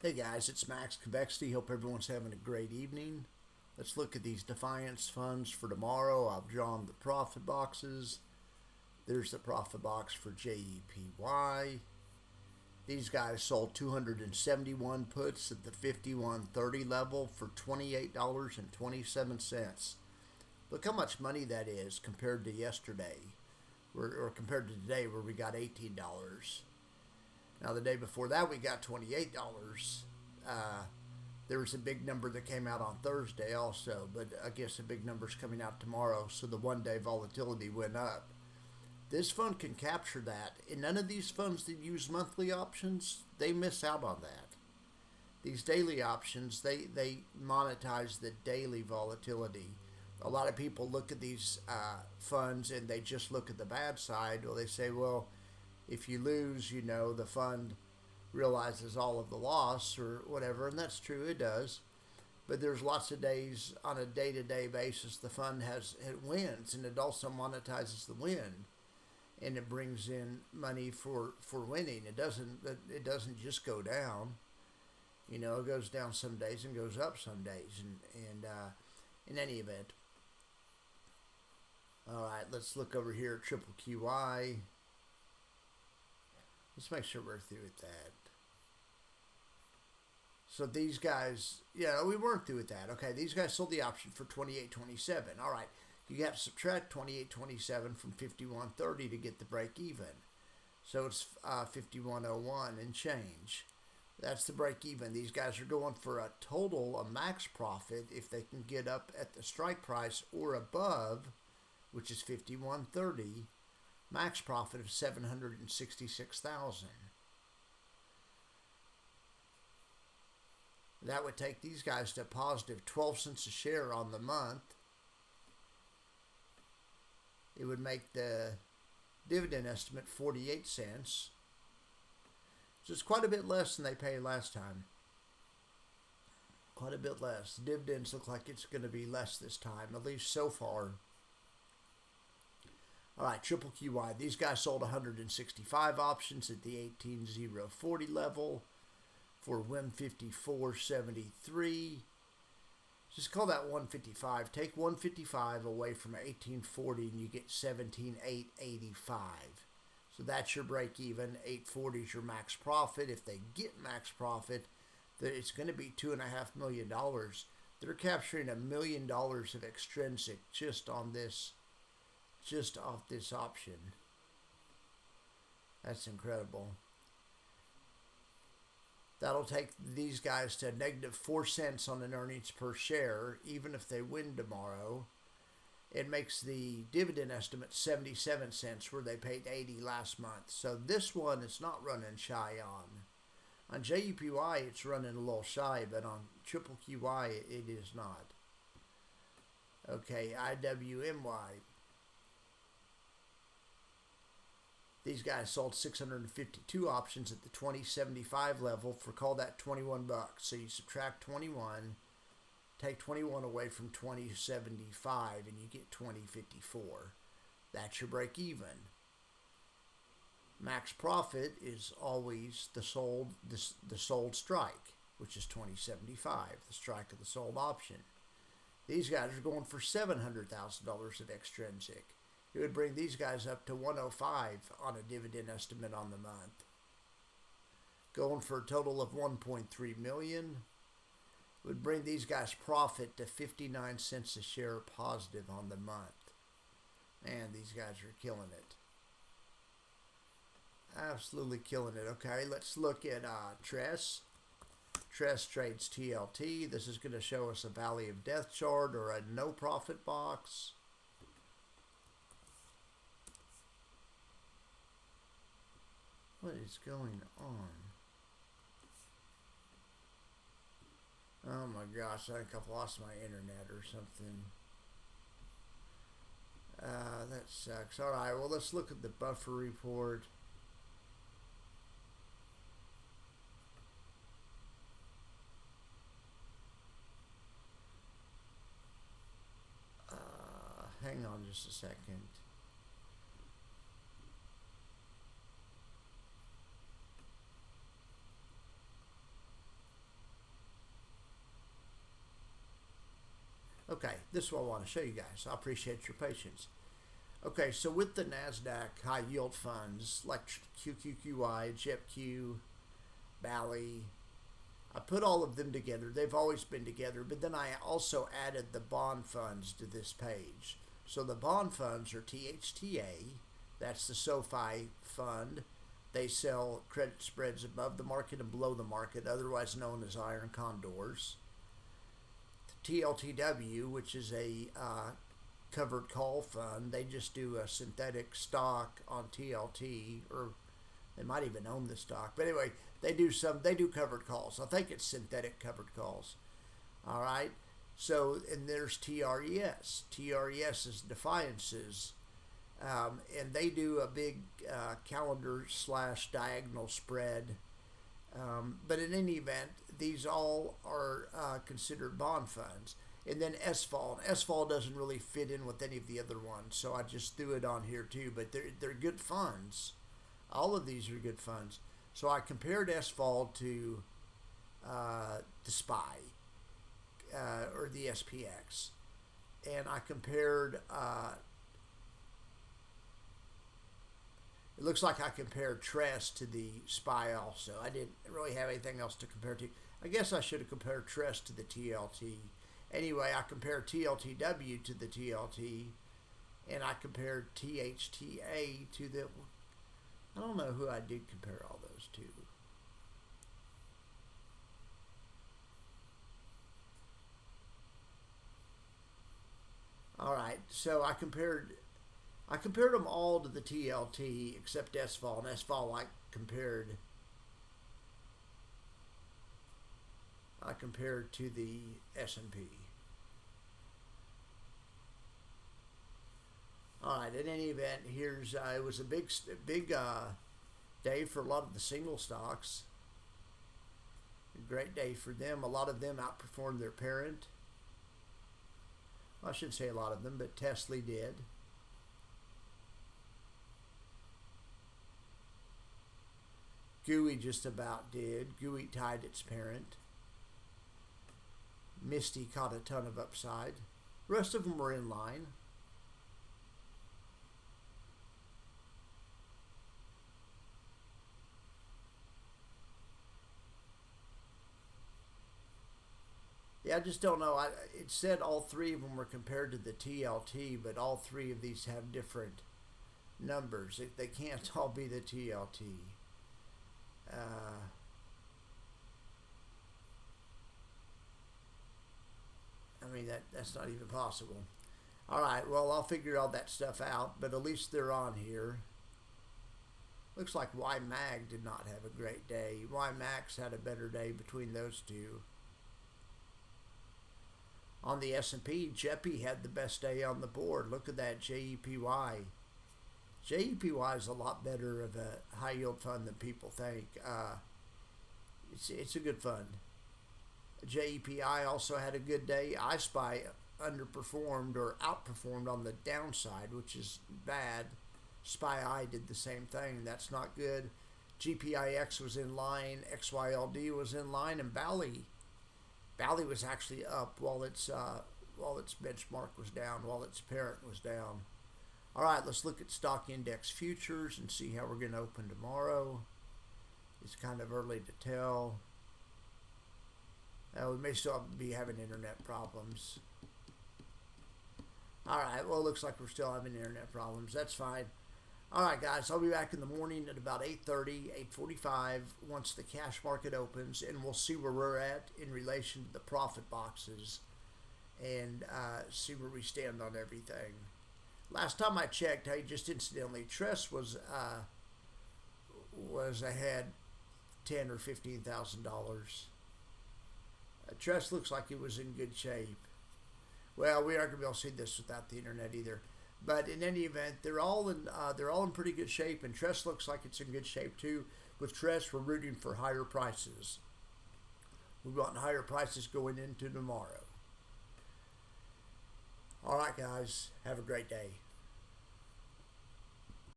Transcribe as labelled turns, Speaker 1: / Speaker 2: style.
Speaker 1: Hey guys, it's Max Convexity. Hope everyone's having a great evening. Let's look at these Defiance funds for tomorrow. I've drawn the profit boxes. There's the profit box for JEPY. These guys sold 271 puts at the 51.30 level for $28.27. Look how much money that is compared to yesterday, or compared to today where we got $18. Now, the day before that, we got $28. There was a big number that came out on Thursday also, but I guess a big number's coming out tomorrow, so the one-day volatility went up. This fund can capture that, and none of these funds that use monthly options, they miss out on that. These daily options, they monetize the daily volatility. A lot of people look at these funds and they just look at the bad side. Well, they say, well, if you lose, the fund realizes all of the loss or whatever, and that's true, it does. But there's lots of days on a day-to-day basis the fund it wins, and it also monetizes the win, and it brings in money for winning. It doesn't just go down. It goes down some days and goes up some days, and in any event. All right, let's look over here at Triple QY. Let's make sure we're through with that. So these guys, we weren't through with that. Okay, these guys sold the option for $28.27. All right, you have to subtract $28.27 from $51.30 to get the break even. So it's $51.01 and change. That's the break even. These guys are going for a max profit if they can get up at the strike price or above, which is $51.30. Max profit of $766,000. That would take these guys to a positive 12 cents a share on the month. It would make the dividend estimate 48 cents. So it's quite a bit less than they paid last time. Quite a bit less. The dividends look like it's going to be less this time, at least so far. All right, Triple QY. These guys sold 165 options at the 18.040 level for 154.73. Just call that 155. Take 155 away from 18.40 and you get 17.885. So that's your break even. 840 is your max profit. If they get max profit, it's going to be $2.5 million. They're capturing $1 million of extrinsic just off this option. That's incredible. That'll take these guys to negative 4 cents on an earnings per share, even if they win tomorrow. It makes the dividend estimate 77 cents, where they paid 80 last month. So this one is not running shy on. On JEPY, it's running a little shy, but on Triple QY, it is not. Okay, IWMY. These guys sold 652 options at the 20.75 level for, call that, 21 bucks. So you subtract 21, take 21 away from 20.75, and you get 20.54. That's your break even. Max profit is always the sold strike, which is 20.75, the strike of the sold option. These guys are going for $700,000 of extrinsic. It would bring these guys up to 105 on a dividend estimate on the month. Going for a total of 1.3 million. It would bring these guys profit to 59 cents a share positive on the month. Man, these guys are killing it. Absolutely killing it. Okay, let's look at Tress. Tress trades TLT. This is going to show us a Valley of Death chart or a no profit box. What is going on? Oh my gosh, I think I've lost my internet or something. That sucks. Alright, well, let's look at the buffer report. Hang on just a second. this is what I want to show you guys. I appreciate your patience. Okay, so with the NASDAQ high yield funds like QQQY, JEPQ, Bally, I put all of them together. They've always been together, but then I also added the bond funds to this page. So the bond funds are THTA, that's the SoFi fund. They sell credit spreads above the market and below the market, otherwise known as iron condors. TLTW, which is a covered call fund, they just do a synthetic stock on TLT, or they might even own the stock. But anyway, they do covered calls. I think it's synthetic covered calls. All right. So, and there's TRES. TRES is Defiance's. And they do a big calendar / diagonal spread. But in any event, these all are considered bond funds. And then SFAL. And SFAL doesn't really fit in with any of the other ones, so I just threw it on here too. But they're good funds. All of these are good funds. So I compared SFAL to the SPY or the SPX, and I compared. It looks like I compared TRES to the SPY also. I didn't really have anything else to compare to. I guess I should have compared TRES to the TLT. Anyway, I compared TLTW to the TLT, and I compared THTA to the... I don't know who I did compare all those to. All right, so I compared them all to the TLT except SFAL, and SFAL I compared to the S&P. All right, in any event, here's it was a big day for a lot of the single stocks. A great day for them. A lot of them outperformed their parent. Well, I shouldn't say a lot of them, but Tesla did. GUI just about did. GUI tied its parent. Misty caught a ton of upside. The rest of them were in line. Yeah, I just don't know. It said all three of them were compared to the TLT, but all three of these have different numbers. They can't all be the TLT. I mean, that's not even possible. All right, well, I'll figure all that stuff out, but at least they're on here. Looks like YMAG did not have a great day. YMAX had a better day between those two. On the S&P, JEPI had the best day on the board. Look at that, JEPY. JEPY is a lot better of a high yield fund than people think. It's a good fund. JEPI also had a good day. iSpy underperformed or outperformed on the downside, which is bad. SPY did the same thing. That's not good. GPIX was in line. XYLD was in line, and Bally was actually up while its benchmark was down, while its parent was down. All right, let's look at stock index futures and see how we're going to open tomorrow. It's kind of early to tell. We may still be having internet problems. All right, well, it looks like we're still having internet problems. That's fine. All right, guys, I'll be back in the morning at about 8:30, 8:45 once the cash market opens, and we'll see where we're at in relation to the profit boxes and see where we stand on everything. Last time I checked, hey, just incidentally, TRES was ahead $10,000 or $15,000. TRES looks like it was in good shape. Well, we aren't going to be able to see this without the internet either. But in any event, they're all in pretty good shape, and TRES looks like it's in good shape too. With TRES, we're rooting for higher prices. We want higher prices going into tomorrow. All right, guys, have a great day.